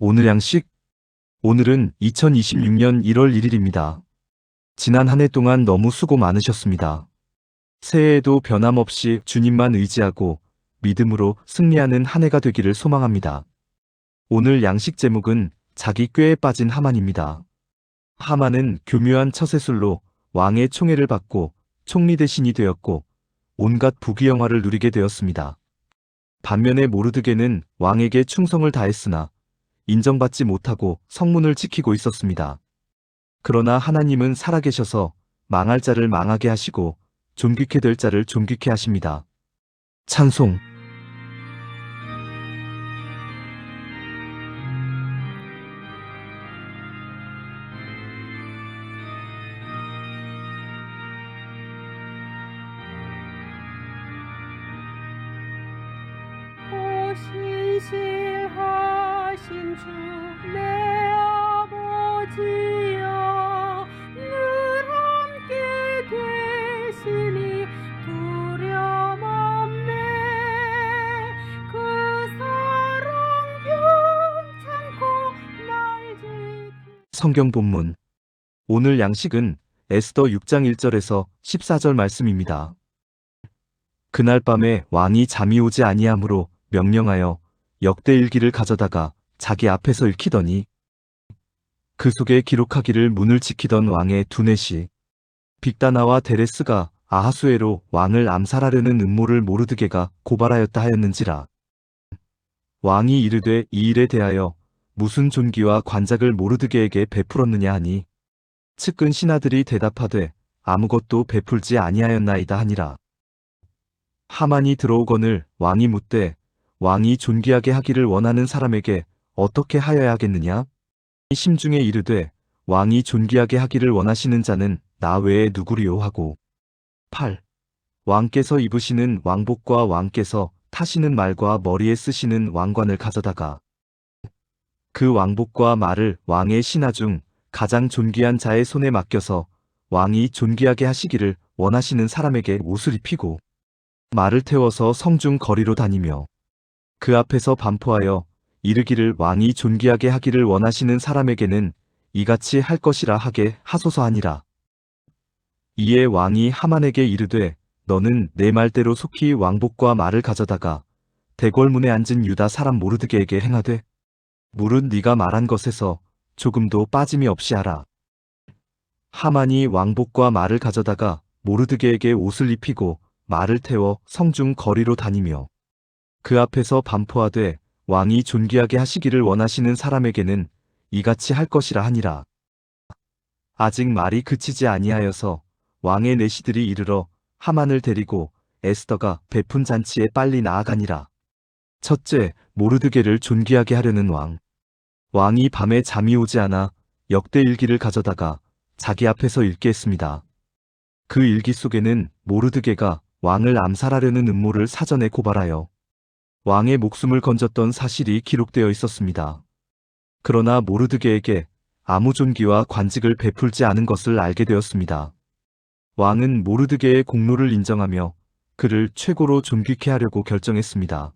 오늘 양식? 오늘은 2026년 1월 1일입니다. 지난 한 해 동안 너무 수고 많으셨습니다. 새해에도 변함없이 주님만 의지하고 믿음으로 승리하는 한 해가 되기를 소망합니다. 오늘 양식 제목은 자기 꾀에 빠진 하만입니다. 하만은 교묘한 처세술로 왕의 총애를 받고 총리 대신이 되었고 온갖 부귀영화를 누리게 되었습니다. 반면에 모르드게는 왕에게 충성을 다했으나 인정받지 못하고 성문을 지키고 있었습니다. 그러나 하나님은 살아계셔서 망할 자를 망하게 하시고 존귀케 될 자를 존귀케 하십니다. 찬송. 신실하신 주 내 아버지여, 늘 함께 계시니 두려움 없네. 그 사랑 병창고 날 지키. 성경 본문. 오늘 양식은 에스더 6장 1절에서 14절 말씀입니다. 그날 밤에 왕이 잠이 오지 아니하므로 명령하여 역대일기를 가져다가 자기 앞에서 읽히더니 그 속에 기록하기를 문을 지키던 왕의 두넷이 빅다나와 데레스가 아하수에로 왕을 암살하려는 음모를 모르드게가 고발하였다 하였는지라. 왕이 이르되 이 일에 대하여 무슨 존귀와 관작을 모르드게에게 베풀었느냐 하니 측근 신하들이 대답하되 아무것도 베풀지 아니하였나이다 하니라. 하만이 들어오거늘 왕이 묻되 왕이 존귀하게 하기를 원하는 사람에게 어떻게 하여야 하겠느냐? 심중에 이르되 왕이 존귀하게 하기를 원하시는 자는 나 외에 누구리요 하고. 8. 왕께서 입으시는 왕복과 왕께서 타시는 말과 머리에 쓰시는 왕관을 가져다가 그 왕복과 말을 왕의 신하 중 가장 존귀한 자의 손에 맡겨서 왕이 존귀하게 하시기를 원하시는 사람에게 옷을 입히고 말을 태워서 성중 거리로 다니며 그 앞에서 반포하여 이르기를 왕이 존귀하게 하기를 원하시는 사람에게는 이같이 할 것이라 하게 하소서 하니라. 이에 왕이 하만에게 이르되 너는 내 말대로 속히 왕복과 말을 가져다가 대궐문에 앉은 유다 사람 모르드게에게 행하되 물은 네가 말한 것에서 조금도 빠짐이 없이 하라. 하만이 왕복과 말을 가져다가 모르드게에게 옷을 입히고 말을 태워 성중 거리로 다니며 그 앞에서 반포하되 왕이 존귀하게 하시기를 원하시는 사람에게는 이같이 할 것이라 하니라. 아직 말이 그치지 아니하여서 왕의 내시들이 이르러 하만을 데리고 에스더가 베푼 잔치에 빨리 나아가니라. 첫째, 모르드게를 존귀하게 하려는 왕. 왕이 밤에 잠이 오지 않아 역대일기를 가져다가 자기 앞에서 읽게 했습니다. 그 일기 속에는 모르드게가 왕을 암살하려는 음모를 사전에 고발하여 왕의 목숨을 건졌던 사실이 기록되어 있었습니다. 그러나 모르드게에게 아무 존귀와 관직을 베풀지 않은 것을 알게 되었습니다. 왕은 모르드게의 공로를 인정하며 그를 최고로 존귀케 하려고 결정했습니다.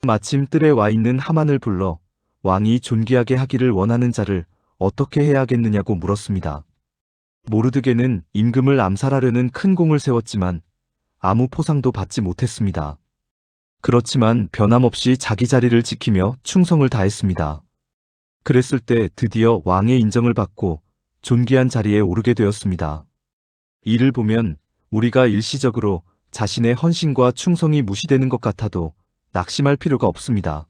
마침 뜰에 와 있는 하만을 불러 왕이 존귀하게 하기를 원하는 자를 어떻게 해야 하겠느냐고 물었습니다. 모르드게는 임금을 암살하려는 큰 공을 세웠지만 아무 포상도 받지 못했습니다. 그렇지만 변함없이 자기 자리를 지키며 충성을 다했습니다. 그랬을 때 드디어 왕의 인정을 받고 존귀한 자리에 오르게 되었습니다. 이를 보면 우리가 일시적으로 자신의 헌신과 충성이 무시되는 것 같아도 낙심할 필요가 없습니다.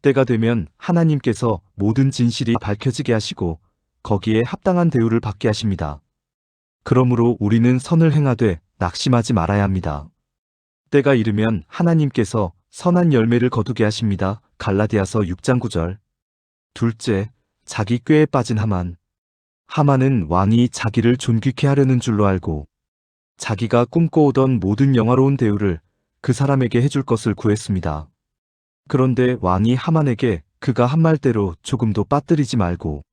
때가 되면 하나님께서 모든 진실이 밝혀지게 하시고 거기에 합당한 대우를 받게 하십니다. 그러므로 우리는 선을 행하되 낙심하지 말아야 합니다. 때가 이르면 하나님께서 선한 열매를 거두게 하십니다. 갈라디아서 6장 9절. 둘째, 자기 꾀에 빠진 하만. 하만은 왕이 자기를 존귀케 하려는 줄로 알고 자기가 꿈꿔오던 모든 영화로운 대우를 그 사람에게 해줄 것을 구했습니다. 그런데 왕이 하만에게 그가 한 말대로 조금도 빠뜨리지 말고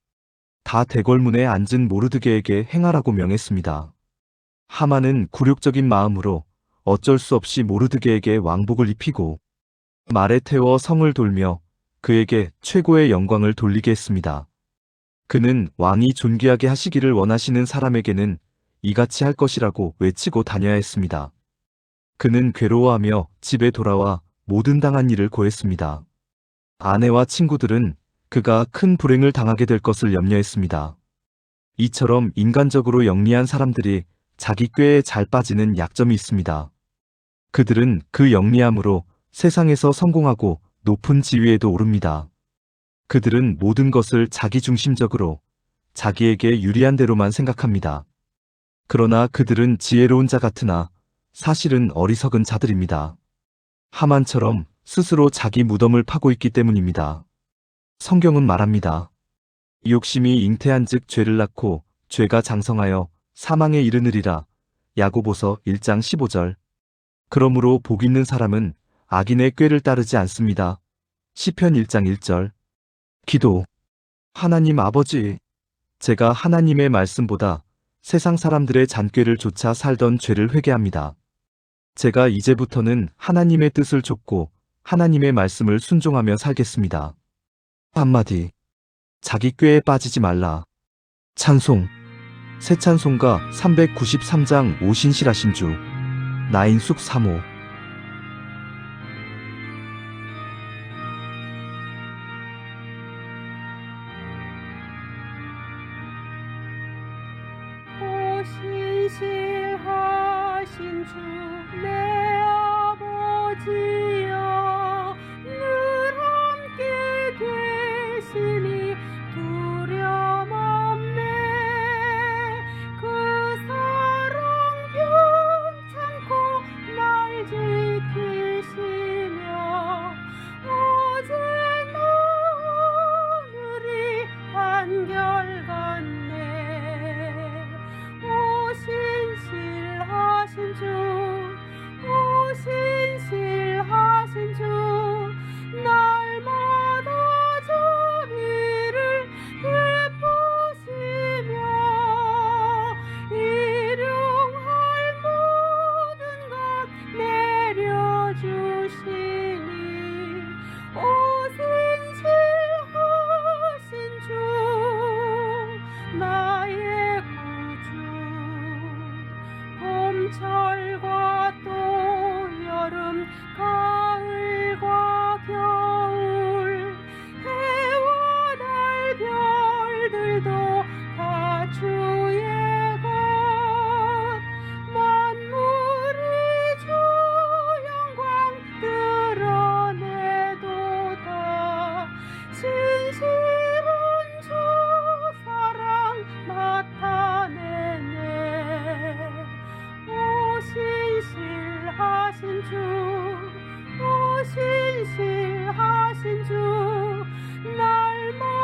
다 대궐문에 앉은 모르드게에게 행하라고 명했습니다. 하만은 굴욕적인 마음으로 어쩔 수 없이 모르드게에게 왕복을 입히고 말에 태워 성을 돌며 그에게 최고의 영광을 돌리게 했습니다. 그는 왕이 존귀하게 하시기를 원하시는 사람에게는 이같이 할 것이라고 외치고 다녀야 했습니다. 그는 괴로워하며 집에 돌아와 모든 당한 일을 고했습니다. 아내와 친구들은 그가 큰 불행을 당하게 될 것을 염려했습니다. 이처럼 인간적으로 영리한 사람들이 자기 꾀에 잘 빠지는 약점이 있습니다. 그들은 그 영리함으로 세상에서 성공하고 높은 지위에도 오릅니다. 그들은 모든 것을 자기중심적으로 자기에게 유리한 대로만 생각합니다. 그러나 그들은 지혜로운 자 같으나 사실은 어리석은 자들입니다. 하만처럼 스스로 자기 무덤을 파고 있기 때문입니다. 성경은 말합니다. 욕심이 잉태한 즉 죄를 낳고 죄가 장성하여 사망에 이르느리라. 야고보서 1장 15절. 그러므로 복 있는 사람은 악인의 꾀를 따르지 않습니다. 시편 1장 1절. 기도. 하나님 아버지, 제가 하나님의 말씀보다 세상 사람들의 잔꾀를 좇아 살던 죄를 회개합니다. 제가 이제부터는 하나님의 뜻을 좇고 하나님의 말씀을 순종하며 살겠습니다. 한마디. 자기 꾀에 빠지지 말라. 찬송. 새 찬송가 393장 오신실하신 주. 나인숙 3호. 신실하신 주 내 아버지여 늘 함께 계시니 두려움 없네. 그 사랑 변찮고 날 지키시며 어제나 오늘이 한결같네. 신실하신 주, 오 신실하신 주, 날마다 자비를 베푸시며 일용할 모든 것 내려주시니 오 신실하신 주, 나의 봄철과 또 여름, 가을과 겨울, 해와 달 별들도 다 주의 것. 만물이 주 영광 드러내도다. 신실한 주 사랑 나타내네. 신실하신 주, 오 신실하신 주, 날마다